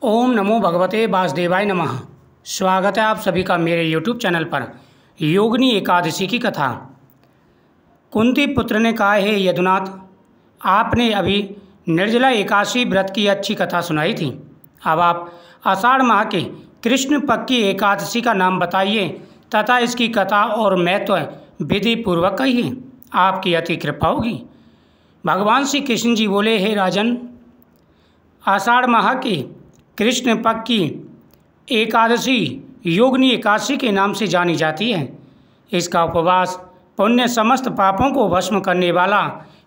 ओम नमो भगवते वासुदेवाय नमः। स्वागत है आप सभी का मेरे YouTube चैनल पर। योगिनी एकादशी की कथा। कुंती पुत्र ने कहा, हे यदुनाथ, आपने अभी निर्जला एकादशी व्रत की अच्छी कथा सुनाई थी। अब आप आषाढ़ माह के कृष्ण पक्ष की एकादशी का नाम बताइए तथा इसकी कथा और महत्व विधि पूर्वक कहिए, आपकी अति कृपा होगी। भगवान श्री कृष्ण जी बोले, हे राजन, आषाढ़ माह की कृष्ण पक्ष की एकादशी योगिनी एकादशी के नाम से जानी जाती है। इसका उपवास पुण्य समस्त पापों को भस्म करने वाला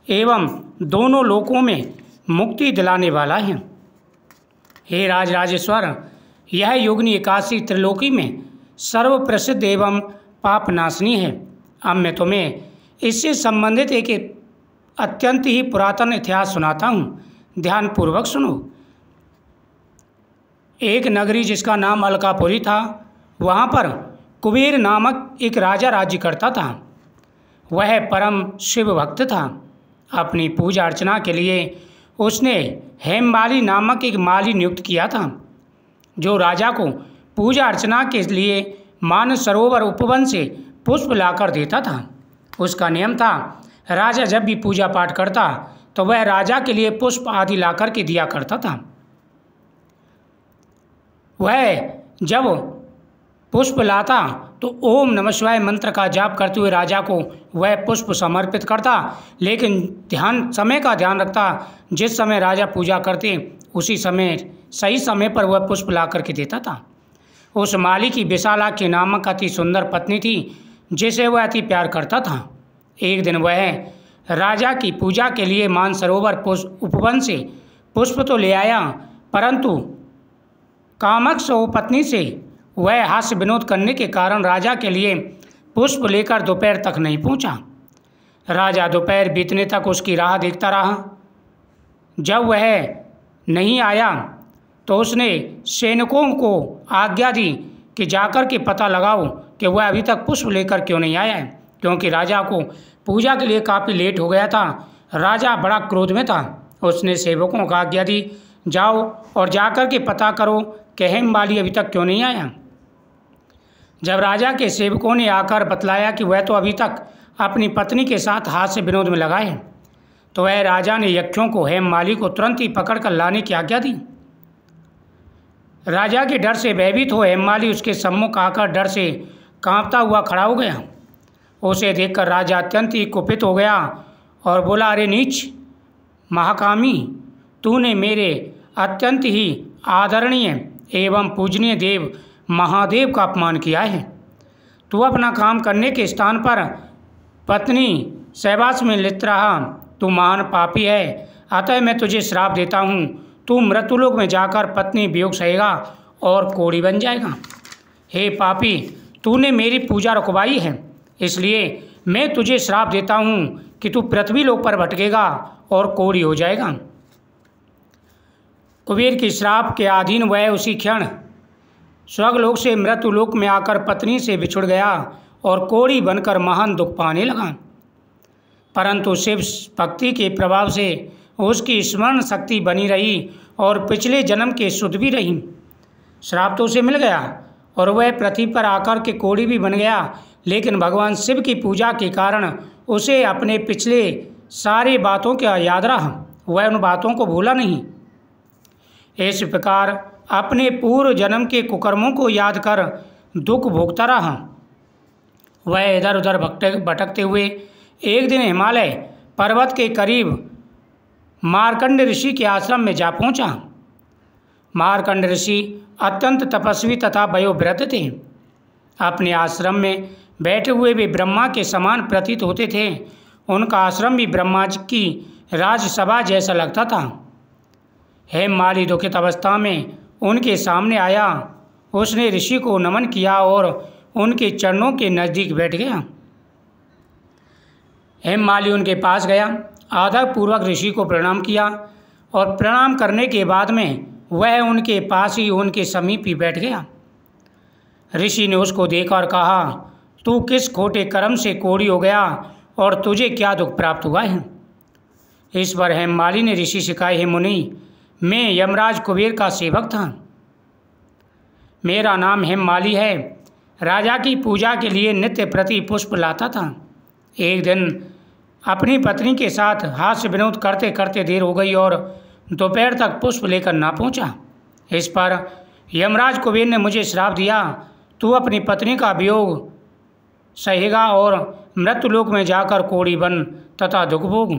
एवं दोनों लोकों में मुक्ति दिलाने वाला है। हे राजराजेश्वर, यह योगिनी एकादशी त्रिलोकी में सर्वप्रसिद्ध एवं पाप नाशनी है। अब मैं तुम्हें इससे संबंधित एक अत्यंत ही पुरातन इतिहास सुनाता हूँ, ध्यानपूर्वक सुनो। एक नगरी जिसका नाम अलकापुरी था, वहाँ पर कुबेर नामक एक राजा राज्य करता था। वह परम शिव भक्त था। अपनी पूजा अर्चना के लिए उसने हेममाली नामक एक माली नियुक्त किया था, जो राजा को पूजा अर्चना के लिए मानस सरोवर उपवन से पुष्प लाकर देता था। उसका नियम था, राजा जब भी पूजा पाठ करता तो वह राजा के लिए पुष्प आदि लाकर के दिया करता था। वह जब पुष्प लाता तो ओम नमः शिवाय मंत्र का जाप करते हुए राजा को वह पुष्प समर्पित करता, लेकिन समय का ध्यान रखता। जिस समय राजा पूजा करते उसी समय सही समय पर वह पुष्प ला करके देता था। उस माली की विशालाक्षी नामक अति सुंदर पत्नी थी, जिसे वह अति प्यार करता था। एक दिन वह राजा की पूजा के लिए मानसरोवर उपवन से पुष्प तो ले आया, परंतु कामक्ष पत्नी से वह हास्य विनोद करने के कारण राजा के लिए पुष्प लेकर दोपहर तक नहीं पहुंचा। राजा दोपहर बीतने तक उसकी राह देखता रहा। जब वह नहीं आया तो उसने सैनिकों को आज्ञा दी कि जाकर के पता लगाओ कि वह अभी तक पुष्प लेकर क्यों नहीं आया है, क्योंकि राजा को पूजा के लिए काफ़ी लेट हो गया था। राजा बड़ा क्रोध में था। उसने सेवकों को आज्ञा दी, जाओ और जाकर के पता करो कि हेममाली अभी तक क्यों नहीं आया। जब राजा के सेवकों ने आकर बतलाया कि वह तो अभी तक अपनी पत्नी के साथ हास्य विनोद में लगा है, तो वह राजा ने यक्षों को हेममाली को तुरंत ही पकड़कर लाने की आज्ञा दी। राजा के डर से भयभीत हो हेममाली उसके सम्मुख आकर डर से कांपता हुआ खड़ा हो गया। उसे देखकर राजा अत्यंत ही कुपित हो गया और बोला, अरे नीच महाकामी, तूने मेरे अत्यंत ही आदरणीय एवं पूजनीय देव महादेव का अपमान किया है। तू अपना काम करने के स्थान पर पत्नी सहवास में लिप्त रहा। तू महान पापी है, अतः मैं तुझे श्राप देता हूँ। तू मृत्युलोक में जाकर पत्नी वियोग सहेगा और कोढ़ी बन जाएगा। हे पापी, तूने मेरी पूजा रुकवाई है, इसलिए मैं तुझे श्राप देता हूँ कि तू पृथ्वी लोक पर भटकेगा और कोढ़ी हो जाएगा। कुबेर के श्राप के अधीन वह उसी क्षण स्वर्गलोक से मृत्युलोक में आकर पत्नी से बिछुड़ गया और कोढ़ी बनकर महान दुख पाने लगा। परंतु शिव भक्ति के प्रभाव से उसकी स्मरण शक्ति बनी रही और पिछले जन्म के शुद्ध भी रही। श्राप तो उसे मिल गया और वह पृथ्वी पर आकर के कोढ़ी भी बन गया, लेकिन भगवान शिव की पूजा के कारण उसे अपने पिछले सारी बातों का याद रहा। वह उन बातों को भूला नहीं। इस प्रकार अपने पूर्व जन्म के कुकर्मों को याद कर दुख भोगता रहा। वह इधर उधर भटकते हुए एक दिन हिमालय पर्वत के करीब मार्कंड ऋषि के आश्रम में जा पहुंचा। मार्कंड ऋषि अत्यंत तपस्वी तथा वयोवृद्ध थे। अपने आश्रम में बैठे हुए वे ब्रह्मा के समान प्रतीत होते थे। उनका आश्रम भी ब्रह्मा की राजसभा जैसा लगता था। हेममाली दुखित अवस्था में उनके सामने आया। उसने ऋषि को नमन किया और उनके चरणों के नज़दीक बैठ गया। हेममाली उनके पास गया, आदरपूर्वक ऋषि को प्रणाम किया और प्रणाम करने के बाद में वह उनके पास ही उनके समीप ही बैठ गया। ऋषि ने उसको देखा और कहा, तू किस खोटे कर्म से कोढ़ी हो गया और तुझे क्या दुख प्राप्त हुआ है। इस पर हेममाली ने ऋषि से कहा, हे मुनि, मैं यमराज कुबेर का सेवक था। मेरा नाम हेममाली है। राजा की पूजा के लिए नित्य प्रति पुष्प लाता था। एक दिन अपनी पत्नी के साथ हास्य विनोद करते करते देर हो गई और दोपहर तक पुष्प लेकर ना पहुंचा। इस पर यमराज कुबेर ने मुझे श्राप दिया, तू अपनी पत्नी का वियोग सहेगा और मृत्युलोक में जाकर कोढ़ी बन तथा दुख भोग।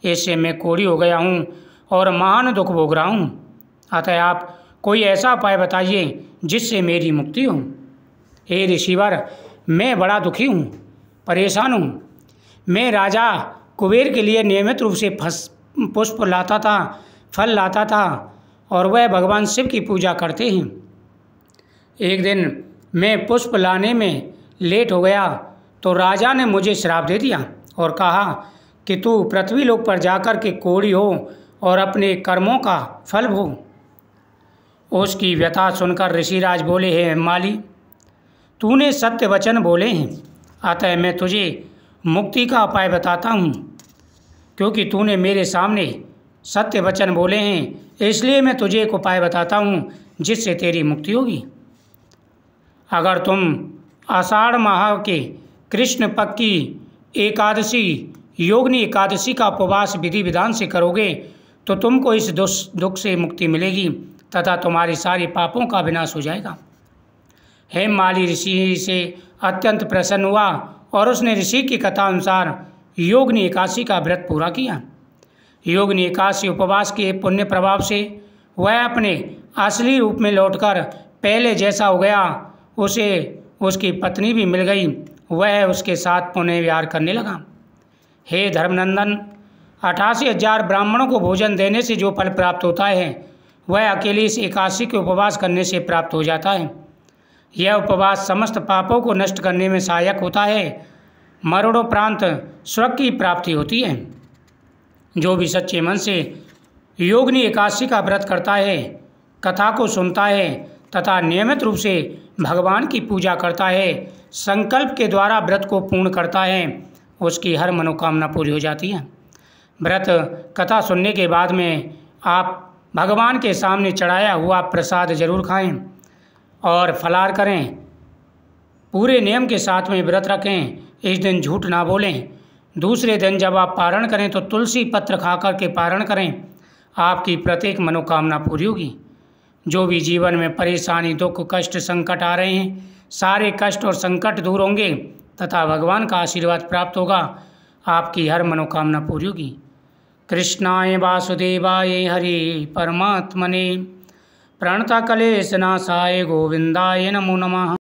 इससे मैं कोढ़ी हो गया हूँ और महान दुख भोग रहा हूँ। अतः आप कोई ऐसा उपाय बताइए जिससे मेरी मुक्ति हो। हे ऋषिवर, मैं बड़ा दुखी हूँ, परेशान हूँ। मैं राजा कुबेर के लिए नियमित रूप से पुष्प लाता था, फल लाता था और वह भगवान शिव की पूजा करते हैं। एक दिन मैं पुष्प लाने में लेट हो गया तो राजा ने मुझे श्राप दे दिया और कहा कि तू पृथ्वी लोक पर जाकर के कोढ़ी हो और अपने कर्मों का फल भोग। उसकी व्यथा सुनकर ऋषिराज बोले, हे हेममाली, तूने सत्य वचन बोले हैं, अतः मैं तुझे मुक्ति का उपाय बताता हूँ। क्योंकि तूने मेरे सामने सत्य वचन बोले हैं, इसलिए मैं तुझे एक उपाय बताता हूँ जिससे तेरी मुक्ति होगी। अगर तुम आषाढ़ माह के कृष्ण पक्ष की एकादशी, योगिनी एकादशी का उपवास विधि विधान से करोगे तो तुमको इस दुख से मुक्ति मिलेगी तथा तुम्हारी सारी पापों का विनाश हो जाएगा। हेममाली ऋषि से अत्यंत प्रसन्न हुआ और उसने ऋषि की कथा अनुसार योगिनी एकादशी का व्रत पूरा किया। योगिनी एकादशी उपवास के पुण्य प्रभाव से वह अपने असली रूप में लौटकर पहले जैसा हो गया। उसे उसकी पत्नी भी मिल गई, वह उसके साथ पुण्य विहार करने लगा। हे धर्मनंदन, 88,000 ब्राह्मणों को भोजन देने से जो फल प्राप्त होता है वह अकेले इस एकादशी के उपवास करने से प्राप्त हो जाता है। यह उपवास समस्त पापों को नष्ट करने में सहायक होता है। मरणोपरांत स्वर्ग की प्राप्ति होती है। जो भी सच्चे मन से योगिनी एकादशी का व्रत करता है, कथा को सुनता है तथा नियमित रूप से भगवान की पूजा करता है, संकल्प के द्वारा व्रत को पूर्ण करता है, उसकी हर मनोकामना पूरी हो जाती है। व्रत कथा सुनने के बाद में आप भगवान के सामने चढ़ाया हुआ प्रसाद जरूर खाएं और फलाहार करें। पूरे नियम के साथ में व्रत रखें। इस दिन झूठ ना बोलें। दूसरे दिन जब आप पारण करें तो तुलसी पत्र खा कर के पारण करें। आपकी प्रत्येक मनोकामना पूरी होगी। जो भी जीवन में परेशानी, दुख, कष्ट, संकट आ रहे हैं, सारे कष्ट और संकट दूर होंगे तथा भगवान का आशीर्वाद प्राप्त होगा। आपकी हर मनोकामना पूरी होगी। कृष्णाय वासुदेवाय हरि परमात्मने प्रणतक्लेशनाशाय गोविंदाय नमो नमः।